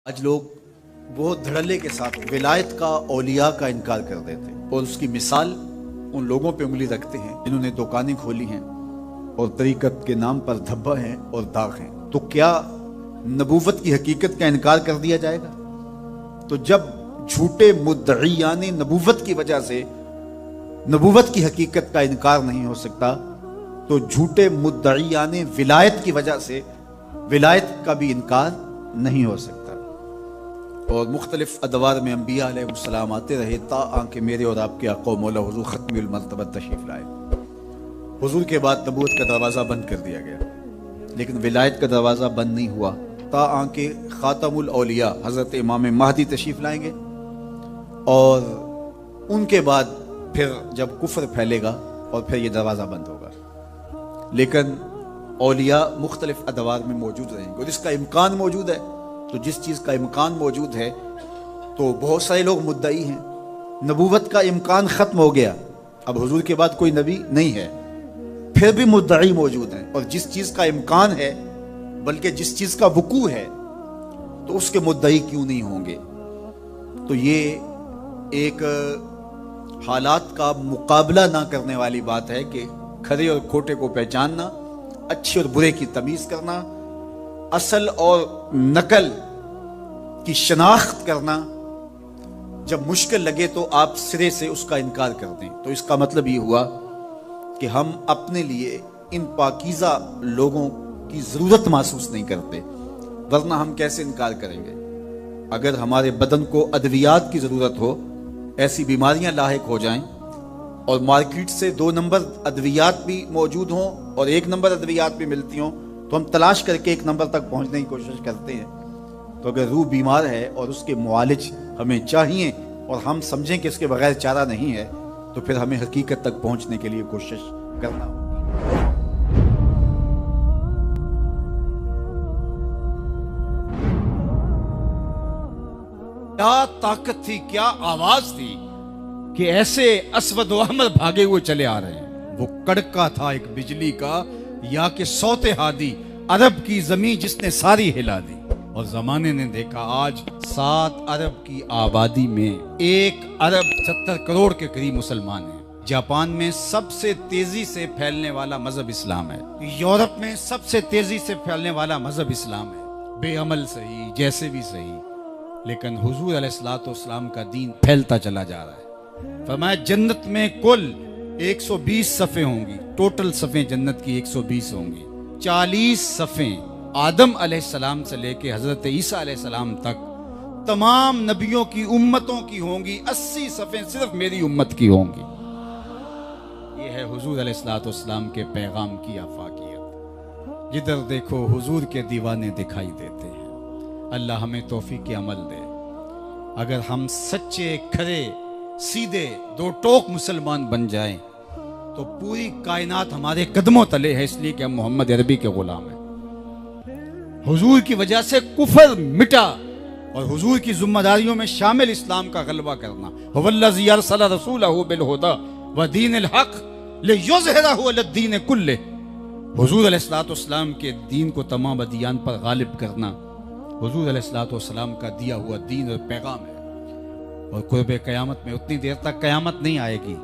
आज लोग बहुत धड़ल्ले के साथ विलायत का औलिया का इनकार कर देते हैं और उसकी मिसाल उन लोगों पे उंगली रखते हैं जिन्होंने दुकानें खोली हैं और तरीकत के नाम पर धब्बा हैं और दाग हैं। तो क्या नबूवत की हकीकत का इनकार कर दिया जाएगा? तो जब झूठे मुद्दईयान नबूवत की वजह से नबूवत की हकीकत का इनकार नहीं हो सकता, तो झूठे मुद्दईयान विलायत की वजह से विलायत का भी इनकार नहीं हो सकता। और मुख्तलिफ अदवार में अंबिया अलैहिस्सलाम आते रहे ता आके मेरे और आपके आका मौला हुजूर खत्मुल मर्तबा तशरीफ लाए। हुजूर के बाद नबूवत का दरवाज़ा बंद कर दिया गया, लेकिन विलायत का दरवाज़ा बंद नहीं हुआ ता आके खातमुल औलिया हज़रत इमाम महदी तशरीफ लाएंगे और उनके बाद फिर जब कुफ्र फैलेगा और फिर ये दरवाज़ा बंद होगा। लेकिन औलिया मुख्तलिफ अदवार में मौजूद रहेंगे और इसका इम्कान मौजूद है। तो जिस चीज़ का इम्कान मौजूद है तो बहुत सारे लोग मुद्दई हैं, नबूवत का इम्कान ख़त्म हो गया, अब हुजूर के बाद कोई नबी नहीं है, फिर भी मुद्दई मौजूद हैं। और जिस चीज़ का इम्कान है, बल्कि जिस चीज़ का वकू है, तो उसके मुद्दई क्यों नहीं होंगे? तो ये एक हालात का मुकाबला ना करने वाली बात है कि खरे और खोटे को पहचानना, अच्छे और बुरे की तमीज़ करना, असल और नकल की शनाख्त करना जब मुश्किल लगे तो आप सिरे से उसका इनकार कर दें। तो इसका मतलब ये हुआ कि हम अपने लिए इन पाकीज़ा लोगों की ज़रूरत महसूस नहीं करते, वरना हम कैसे इनकार करेंगे? अगर हमारे बदन को अद्वियात की ज़रूरत हो, ऐसी बीमारियां लाहिक हो जाएं और मार्केट से 2 नंबर अद्वियात भी मौजूद हों और 1 नंबर अद्वियात भी मिलती हों, तो हम तलाश करके 1 नंबर तक पहुंचने की कोशिश करते हैं। तो अगर रूह बीमार है और उसके मुआलिज हमें चाहिए और हम समझें कि इसके बगैर चारा नहीं है, तो फिर हमें हकीकत तक पहुंचने के लिए कोशिश करना होगी। क्या ताकत थी, क्या आवाज थी कि ऐसे अस्वद व अहमर भागे हुए चले आ रहे हैं। वो कड़का था एक बिजली का, या कि सौते हादी अरब की जमीन जिसने सारी हिला दी। और जमाने ने देखा आज 7 अरब की आबादी में 1 अरब 70 करोड़ के करीब मुसलमान हैं। जापान में सबसे तेजी से फैलने वाला मजहब इस्लाम है, यूरोप में सबसे तेजी से फैलने वाला मजहब इस्लाम है। बेअमल सही, जैसे भी सही, लेकिन हुजूर अलैहिस्सलाम का दीन फैलता चला जा रहा है। फरमाया जन्नत में कुल 120 सफ़े होंगी, टोटल सफ़े जन्नत की 120 होंगी। 40 सफ़े आदम अलैहिस्सलाम से लेके हज़रत ईसा अलैहिस्सलाम तक तमाम नबियों की उम्मतों की होंगी। 80 सफ़े सिर्फ मेरी उम्मत की होंगी। ये है हुजूर अलैहिस्सलाम के पैगाम की आफाकियत। जिधर देखो हुजूर के दीवाने दिखाई देते हैं। अल्लाह हमें तौफीक अमल दे। अगर हम सच्चे, खरे, सीधे, 2 टोक मुसलमान बन जाएं, तो पूरी कायनात हमारे कदमों तले है, इसलिए कि हम मोहम्मद अरबी के गुलाम हैं। हुजूर की वजह से कुफर मिटा और हुजूर की जिम्मेदारियों में शामिल इस्लाम का गलबा करना। हुवल्लज़ी अरसला रसूलहु बिल हुदा व दीनिल हक़ लियुज़हिरहु अलद्दीन कुल्लिह। हुजूर अलैहिस्सलाम के दीन को तमाम अदियान पर गालिब करना हुजूर अलैहिस्सलाम का दिया हुआ दीन और पैगाम है। और कुर्बे क़यामत में उतनी देर तक क़यामत नहीं आएगी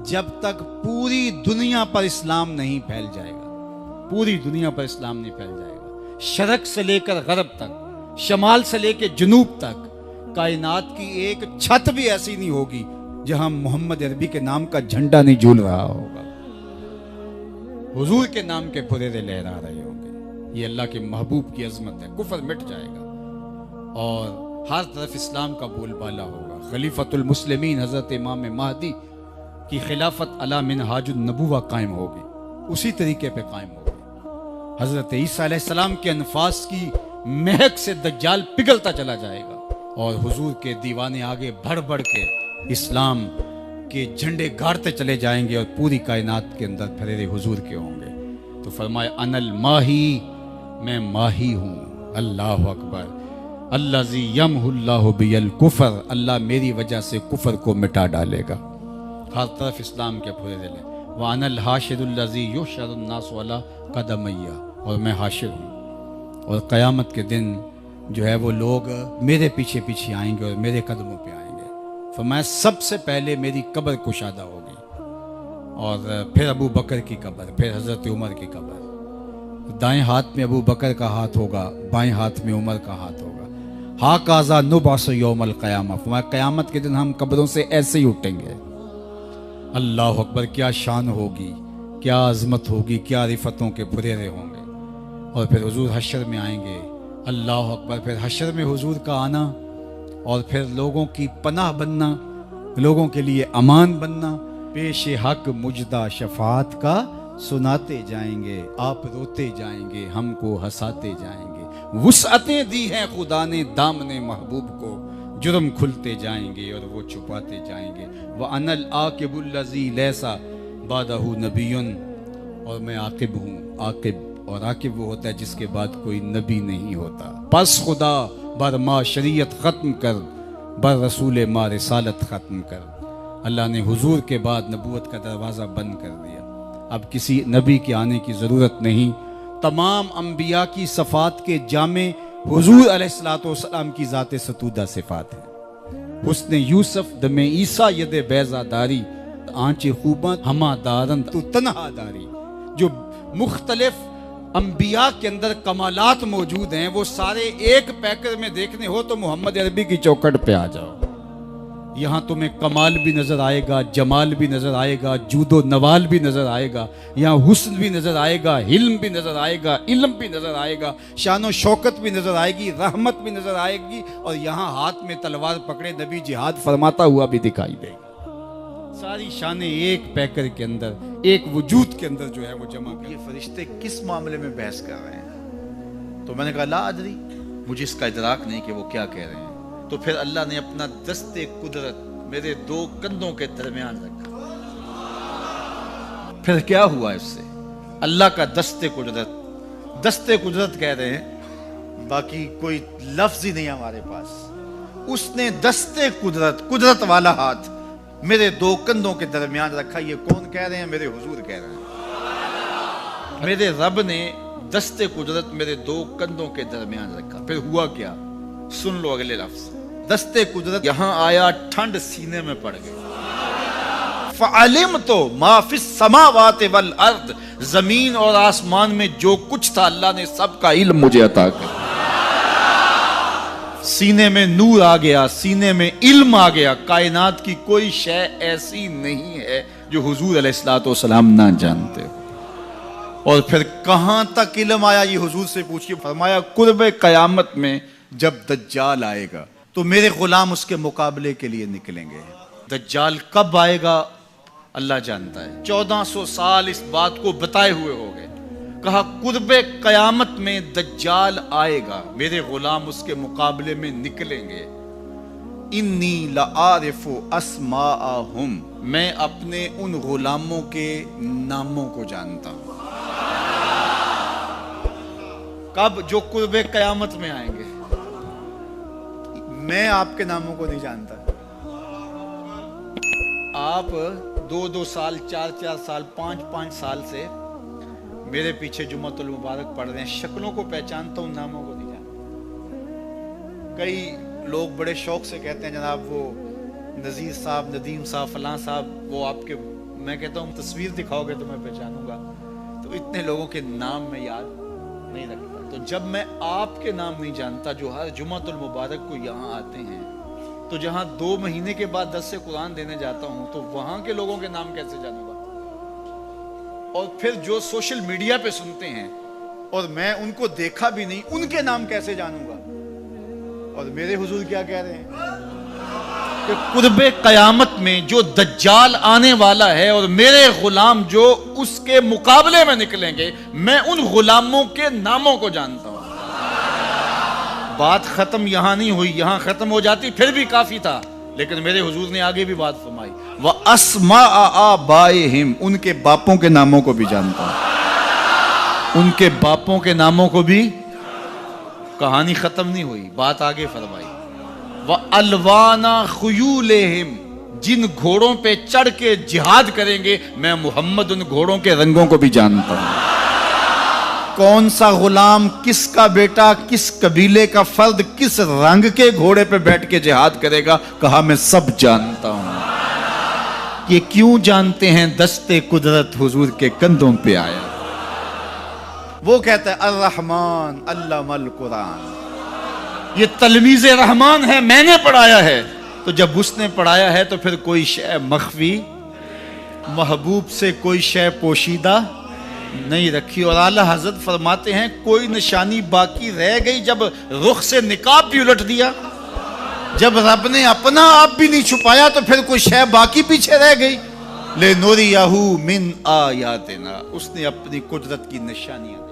जब तक पूरी दुनिया पर इस्लाम नहीं फैल जाएगा। पूरी दुनिया पर इस्लाम नहीं फैल जाएगा। शरक से लेकर गरब तक, शमाल से लेकर जुनूब तक कायनात की एक छत भी ऐसी नहीं होगी जहां मोहम्मद अरबी के नाम का झंडा नहीं झूल रहा होगा, हुजूर के नाम के फुरेरे लहरा रहे होंगे। ये अल्लाह के महबूब की अजमत है। कुफर मिट जाएगा और हर तरफ इस्लाम का बोलबाला होगा। खलीफतुल मुस्लिमीन हज़रत इमाम महदी की खिलाफत अला मिनहाजुन नबुवा कायम होगी, उसी तरीके पे कायम होगी। हज़रत ईसा अलैहिस्सलाम के अनफास की महक से दज्जाल पिघलता चला जाएगा और हुजूर के दीवाने आगे बढ़ बढ़ के इस्लाम के झंडे गाड़ते चले जाएंगे और पूरी कायनात के अंदर फरेरे हुजूर के होंगे। तो फरमाए अनल माही, मैं माही हूँ। अल्लाह अकबर। अल्लाज़ी यमहुल्लाहु बियल कुफर, अल्लाह मेरी वजह से कुफर को मिटा डालेगा। हर तरफ इस्लाम के फुरेरे ले। व अनल हाशिरुल्लज़ी युहशरुन्नासु अला क़दमैया, और मैं हाशिर हूँ और क़यामत के दिन जो है वो लोग मेरे पीछे पीछे आएंगे और मेरे कदमों पे आएंगे। फरमाया सबसे पहले मेरी कब्र कुशादा होगी और फिर अबू बकर की कब्र, फिर हज़रत उमर की कब्र। दाएं हाथ में अबू बकर का हाथ होगा, बाएं हाथ में उमर का हाथ होगा। हा काजा नुबास यौमल क़यामा, फरमाया क़यामत के दिन हम कब्रों से ऐसे ही उठेंगे। अल्लाह अकबर, क्या शान होगी, क्या अजमत होगी, क्या रिफतों के फुरेरे होंगे। और फिर हुजूर हशर में आएंगे। अल्लाह अकबर, फिर हशर में हुजूर का आना और फिर लोगों की पनाह बनना, लोगों के लिए अमान बनना। पेश हक मुजदा शफात का सुनाते जाएंगे, आप रोते जाएंगे, हमको हंसाते जाएंगे। वुसअतें दी हैं खुदा ने दामने महबूब को, जुर्म खुलते जाएंगे और वो छुपाते जाएंगे। वह अनल आकिबुल्लज़ी लैसा बादहू नबीयुन, और मैं आकिब हूँ। आकिब और आकिब वो होता है जिसके बाद कोई नबी नहीं होता। बस खुदा बर मा शरीयत ख़त्म कर, बर रसूल मा रिसालत ख़त्म कर। अल्लाह ने हुजूर के बाद नबूवत का दरवाज़ा बंद कर दिया। अब किसी नबी के आने की ज़रूरत नहीं। तमाम अम्बिया की सफ़ात के जामे हुजूर अलैहिस्सलाम की ज़ात सतूदा सिफ़ात है। हुस्न यूसुफ दमे ईसा यद बैज़ादारी, आंचे खूबा हमा दारन तू तन्हा दारी। जो मुख्तलिफ अंबिया के अंदर कमालात मौजूद हैं, वो सारे एक पैकेज में देखने हो तो मोहम्मद अरबी की चौखट पे आ जाओ। यहाँ तुम्हें कमाल भी नजर आएगा, जमाल भी नजर आएगा, जूदो नवाल भी नजर आएगा, यहाँ हुस्न भी नजर आएगा, हिल्म भी नजर आएगा, इल्म भी नजर आएगा, शानो शौकत भी नजर आएगी, रहमत भी नजर आएगी, और यहाँ हाथ में तलवार पकड़े नबी जिहाद फरमाता हुआ भी दिखाई देगा। सारी शाने एक पैकर के अंदर, एक वजूद के अंदर जो है वो जमा कर। ये फरिश्ते किस मामले में बहस कर रहे हैं? तो मैंने कहा ला अदरी, मुझे इसका इदराक नहीं कि वो क्या कह रहे हैं। तो फिर अल्लाह ने अपना दस्ते कुदरत मेरे दो कंधों के दरमियान रखा। फिर क्या हुआ इससे? अल्लाह का दस्ते कुदरत कह रहे हैं, बाकी कोई लफ्ज ही नहीं हमारे पास। उसने दस्ते कुदरत वाला हाथ मेरे दो कंधों के दरमियान रखा। ये कौन कह रहे हैं? मेरे हुजूर कह रहे हैं। मेरे रब ने दस्ते कुदरत मेरे दो कंधों के दरमियान रखा। फिर हुआ क्या? सुन लो अगले लफ्ज। दस्ते कुदरत यहां आया, ठंड सीने में पड़ गई। फ़अलिम तो माफिस समावात वल अर्द, जमीन और आसमान में जो कुछ था अल्लाह ने सबका इल्म मुझे अता कर। सीने में नूर आ गया, सीने में इल्म आ गया। कायनात की कोई शय ऐसी नहीं है जो हुजूर अलैहिस्सलाम ना जानते हो। और फिर कहां तक इल्म आया ये हुजूर से पूछिए। फरमाया कुर्ब कयामत में जब दज्जाल आएगा तो मेरे गुलाम उसके मुकाबले के लिए निकलेंगे। दज्जाल कब आएगा अल्लाह जानता है। 1400 साल इस बात को बताए हुए हो गए। कहा कुर्बे कयामत में दज्जाल आएगा, मेरे गुलाम उसके मुकाबले में निकलेंगे। इन्नी लआरिफु अस्माअहुम, मैं अपने उन गुलामों के नामों को जानता हूं। कब? जो कुर्बे कयामत में आएंगे। मैं आपके नामों को नहीं जानता। आप 2-2 साल, 4-4 साल, 5-5 साल से मेरे पीछे जुम्मतुल मुबारक पढ़ रहे हैं। शक्लों को पहचानता हूं, नामों को नहीं जानता। कई लोग बड़े शौक से कहते हैं जनाब वो नजीर साहब, नदीम साहब, फलां साहब, वो आपके, मैं कहता हूं तस्वीर दिखाओगे तो मैं पहचानूंगा। तो इतने लोगों के नाम में याद नहीं रखता। तो जब मैं आपके नाम नहीं जानता जो हर जुम्मतुल मुबारक को यहाँ आते हैं, तो जहाँ 2 महीने के बाद 10 से कुरान देने जाता हूँ, तो वहां के लोगों के नाम कैसे जानूंगा? और फिर जो सोशल मीडिया पे सुनते हैं और मैं उनको देखा भी नहीं, उनके नाम कैसे जानूंगा? और मेरे हुजूर क्या कह रहे हैं कि कुर्बे कयामत में जो दज्जाल आने वाला है और मेरे गुलाम जो उसके मुकाबले में निकलेंगे, मैं उन गुलामों के नामों को जानता हूं। बात खत्म यहां नहीं हुई। यहां खत्म हो जाती फिर भी काफी था, लेकिन मेरे हुजूर ने आगे भी बात फरमाई। वह अस्मा आबाइहिम, उनके बापों के नामों को भी जानता हूं। उनके बापों के नामों को भी। कहानी खत्म नहीं हुई, बात आगे फरमाई। वह अलवाना खुयूलेहिम, जिन घोड़ों पे चढ़ के जिहाद करेंगे, मैं मोहम्मद उन घोड़ों के रंगों को भी जानता हूं। कौन सा गुलाम, किसका बेटा, किस कबीले का फर्द, किस रंग के घोड़े पे बैठ के जिहाद करेगा? कहा मैं सब जानता हूं। ये क्यों जानते हैं? दस्ते कुदरत हुजूर के कंधों पे आया। वो कहता है अर्रहमान अल्लमल कुरान, ये तलमीज़ रहमान है, मैंने पढ़ाया है। तो जब उसने पढ़ाया है तो फिर कोई शय मख्फी, महबूब से कोई शय पोशीदा नहीं रखी। और आला हजरत फरमाते हैं कोई निशानी बाकी रह गई जब रुख से निकाब भी उलट दिया, जब रब ने अपना आप भी नहीं छुपाया तो फिर कोई शय बाकी पीछे रह गई। ले नूरियाहू मिन आयातिना, उसने अपनी कुदरत की निशानियां